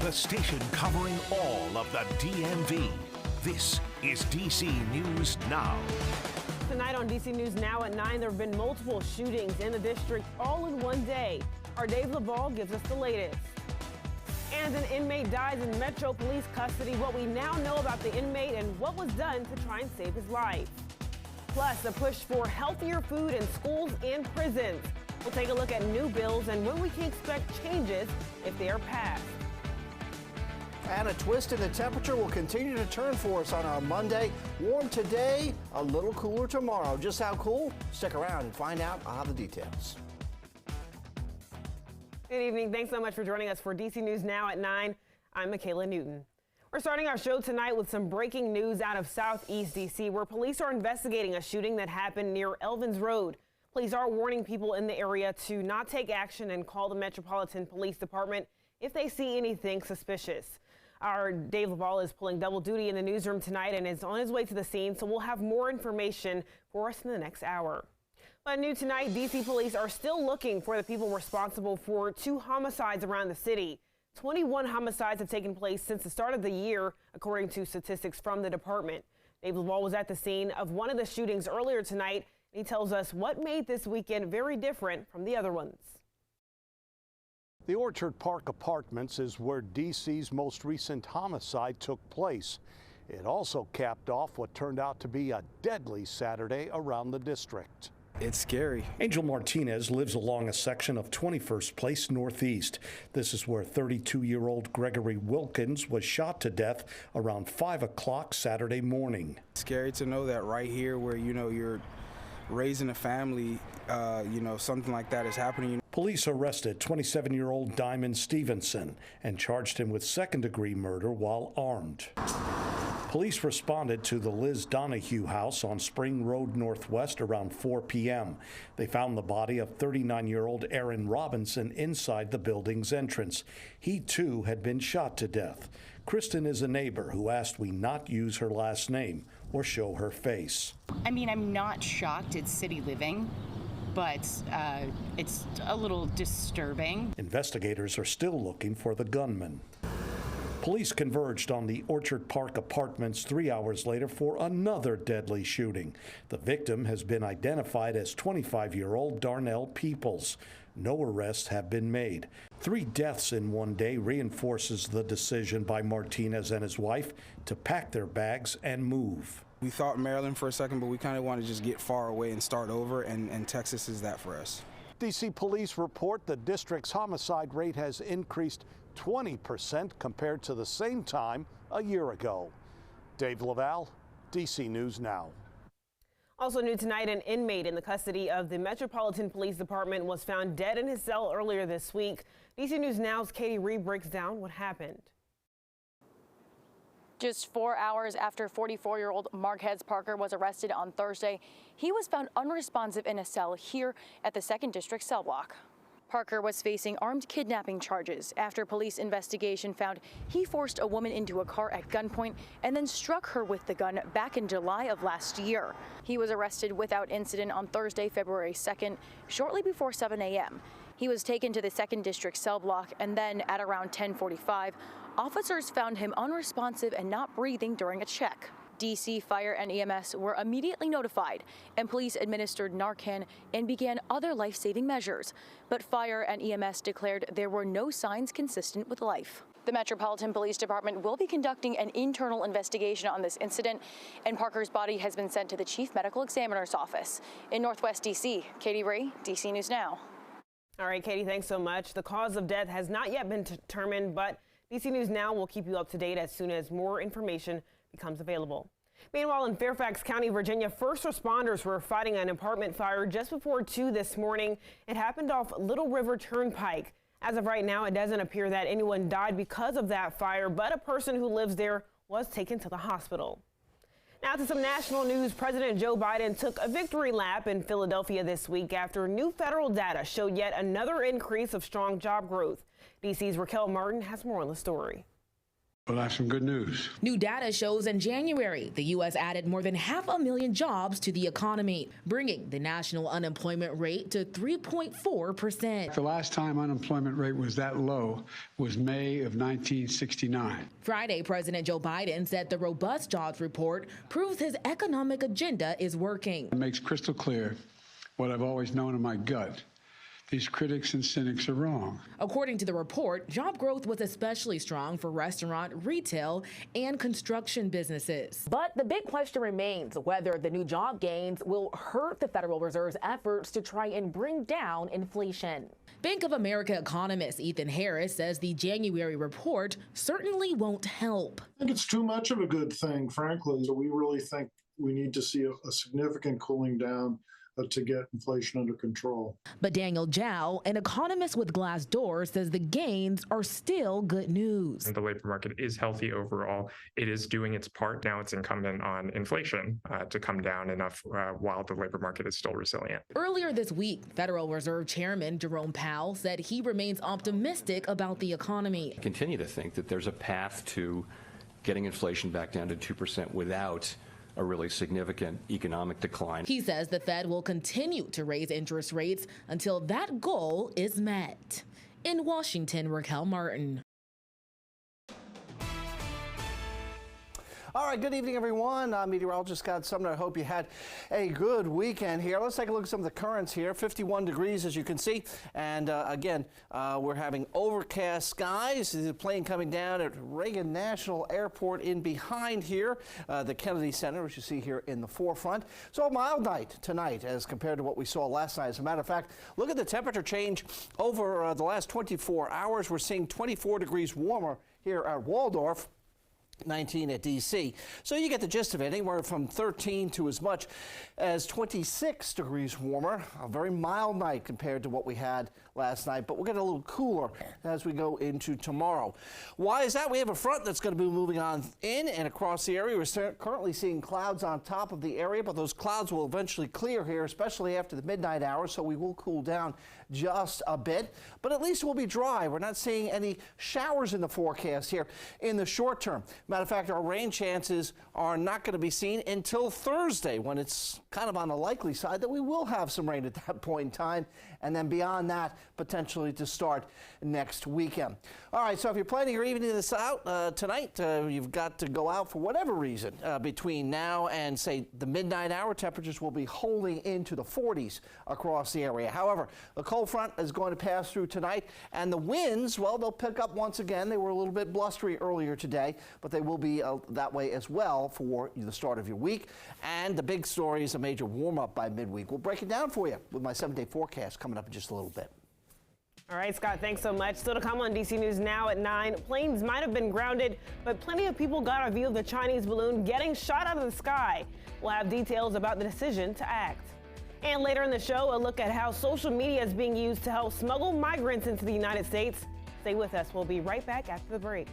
the station covering all of the DMV. This is DC News Now. Tonight on DC News Now at 9, there have been multiple shootings in the district all in one day. Our Dave LaValle gives us the latest. And an inmate dies in Metro Police custody. What we now know about the inmate and what was done to try and save his life. Plus, a push for healthier food in schools and prisons. We'll take a look at new bills and when we can expect changes if they are passed. And a twist in the temperature will continue to turn for us on our Monday. Warm today, a little cooler tomorrow. Just how cool? Stick around and find out. I'll have the details. Good evening. Thanks so much for joining us for DC News Now at 9. I'm Michaela Newton. We're starting our show tonight with some breaking news out of Southeast DC, where police are investigating a shooting that happened near Elvins Road. Police are warning people in the area to not take action and call the Metropolitan Police Department if they see anything suspicious. Our Dave LaValle is pulling double duty in the newsroom tonight and is on his way to the scene, so we'll have more information for us in the next hour. But new tonight, DC police are still looking for the people responsible for 2 homicides around the city. 21 homicides have taken place since the start of the year, according to statistics from the department. Dave LaValle was at the scene of one of the shootings earlier tonight. He tells us what made this weekend very different from the other ones. The Orchard Park Apartments is where DC's most recent homicide took place. It also capped off what turned out to be a deadly Saturday around the district. It's scary. Angel Martinez lives along a section of 21st Place Northeast. This is where 32-year-old Gregory Wilkins was shot to death around 5 o'clock Saturday morning. It's scary to know that right here where, you're raising a family, something like that is happening. Police arrested 27-year-old Diamond Stevenson and charged him with second-degree murder while armed. Police responded to the Liz Donahue house on Spring Road Northwest around 4 p.m. They found the body of 39-year-old Aaron Robinson inside the building's entrance. He, too, had been shot to death. Kristen is a neighbor who asked we not use her last name or show her face. I'm not shocked it's city living, but it's a little disturbing. Investigators are still looking for the gunman. Police converged on the Orchard Park Apartments 3 hours later for another deadly shooting. The victim has been identified as 25-year-old Darnell Peoples. No arrests have been made. 3 deaths in one day reinforces the decision by Martinez and his wife to pack their bags and move. We thought Maryland for a second, but we kind of want to just get far away and start over, and Texas is that for us. DC police report the district's homicide rate has increased 20% compared to the same time a year ago. Dave LaValle, DC News Now. Also new tonight, an inmate in the custody of the Metropolitan Police Department was found dead in his cell earlier this week. DC News Now's Katie Reed breaks down what happened. Just 4 hours after 44-year-old Marquez Parker was arrested on Thursday, he was found unresponsive in a cell here at the 2nd District cell block. Parker was facing armed kidnapping charges after police investigation found he forced a woman into a car at gunpoint and then struck her with the gun back in July of last year. He was arrested without incident on Thursday, February 2nd, shortly before 7 a.m. He was taken to the 2nd District cell block, and then at around 10:45, officers found him unresponsive and not breathing during a check. DC Fire and EMS were immediately notified, and police administered Narcan and began other life-saving measures. But Fire and EMS declared there were no signs consistent with life. The Metropolitan Police Department will be conducting an internal investigation on this incident, and Parker's body has been sent to the Chief Medical Examiner's office. In Northwest DC, Katie Ray, DC News Now. All right, Katie, thanks so much. The cause of death has not yet been determined, but DC News Now will keep you up to date as soon as more information becomes available. Meanwhile, in Fairfax County, Virginia, first responders were fighting an apartment fire just before 2 this morning. It happened off Little River Turnpike. As of right now, it doesn't appear that anyone died because of that fire, but a person who lives there was taken to the hospital. Now to some national news. President Joe Biden took a victory lap in Philadelphia this week after new federal data showed yet another increase of strong job growth. DC's Raquel Martin has more on the story. Well, I have some good news. New data shows in January, the U.S. added more than 500,000 jobs to the economy, bringing the national unemployment rate to 3.4%. The last time unemployment rate was that low was May of 1969. Friday, President Joe Biden said the robust jobs report proves his economic agenda is working. It makes crystal clear what I've always known in my gut. These critics and cynics are wrong. According to the report, job growth was especially strong for restaurant, retail, and construction businesses. But the big question remains whether the new job gains will hurt the Federal Reserve's efforts to try and bring down inflation. Bank of America economist Ethan Harris says the January report certainly won't help. I think it's too much of a good thing, frankly. So we really think we need to see a significant cooling down to get inflation under control. But Daniel Zhao, an economist with Glassdoor, says the gains are still good news. The labor market is healthy overall. It is doing its part. Now it's incumbent on inflation to come down enough while the labor market is still resilient. Earlier this week, Federal Reserve Chairman Jerome Powell said he remains optimistic about the economy. I continue to think that there's a path to getting inflation back down to 2% without a really significant economic decline. He says the Fed will continue to raise interest rates until that goal is met. In Washington, Raquel Martin. All right, good evening, everyone. I'm meteorologist Scott Sumner. I hope you had a good weekend here. Let's take a look at some of the currents here. 51 degrees, as you can see. And again, we're having overcast skies. There's a plane coming down at Reagan National Airport in behind here, the Kennedy Center, which you see here in the forefront. So a mild night tonight as compared to what we saw last night. As a matter of fact, look at the temperature change over the last 24 hours. We're seeing 24 degrees warmer here at Waldorf. 19 at D.C. So you get the gist of it, anywhere from 13 to as much as 26 degrees warmer. A very mild night compared to what we had last night, but we'll get a little cooler as we go into tomorrow. Why is that? We have a front that's going to be moving on in and across the area. We're currently seeing clouds on top of the area, but those clouds will eventually clear here, especially after the midnight hours, so we will cool down just a bit, but at least we'll be dry. We're not seeing any showers in the forecast here in the short term. Matter of fact, our rain chances are not going to be seen until Thursday, when it's kind of on the likely side that we will have some rain at that point in time, and then beyond that, potentially to start next weekend. All right, so if you're planning your evening this out tonight, you've got to go out for whatever reason between now and, say, the midnight hour. Temperatures will be holding into the 40s across the area. However, the cold front is going to pass through tonight, and the winds, well, they'll pick up once again. They were a little bit blustery earlier today, but they will be that way as well for the start of your week. And the big story is a major warm-up by midweek. We'll break it down for you with my 7-day forecast coming up in just a little bit. All right, Scott, thanks so much. Still to come on DC News Now at 9. Planes might have been grounded, but plenty of people got a view of the Chinese balloon getting shot out of the sky. We'll have details about the decision to act. And later in the show, a look at how social media is being used to help smuggle migrants into the United States. Stay with us. We'll be right back after the break.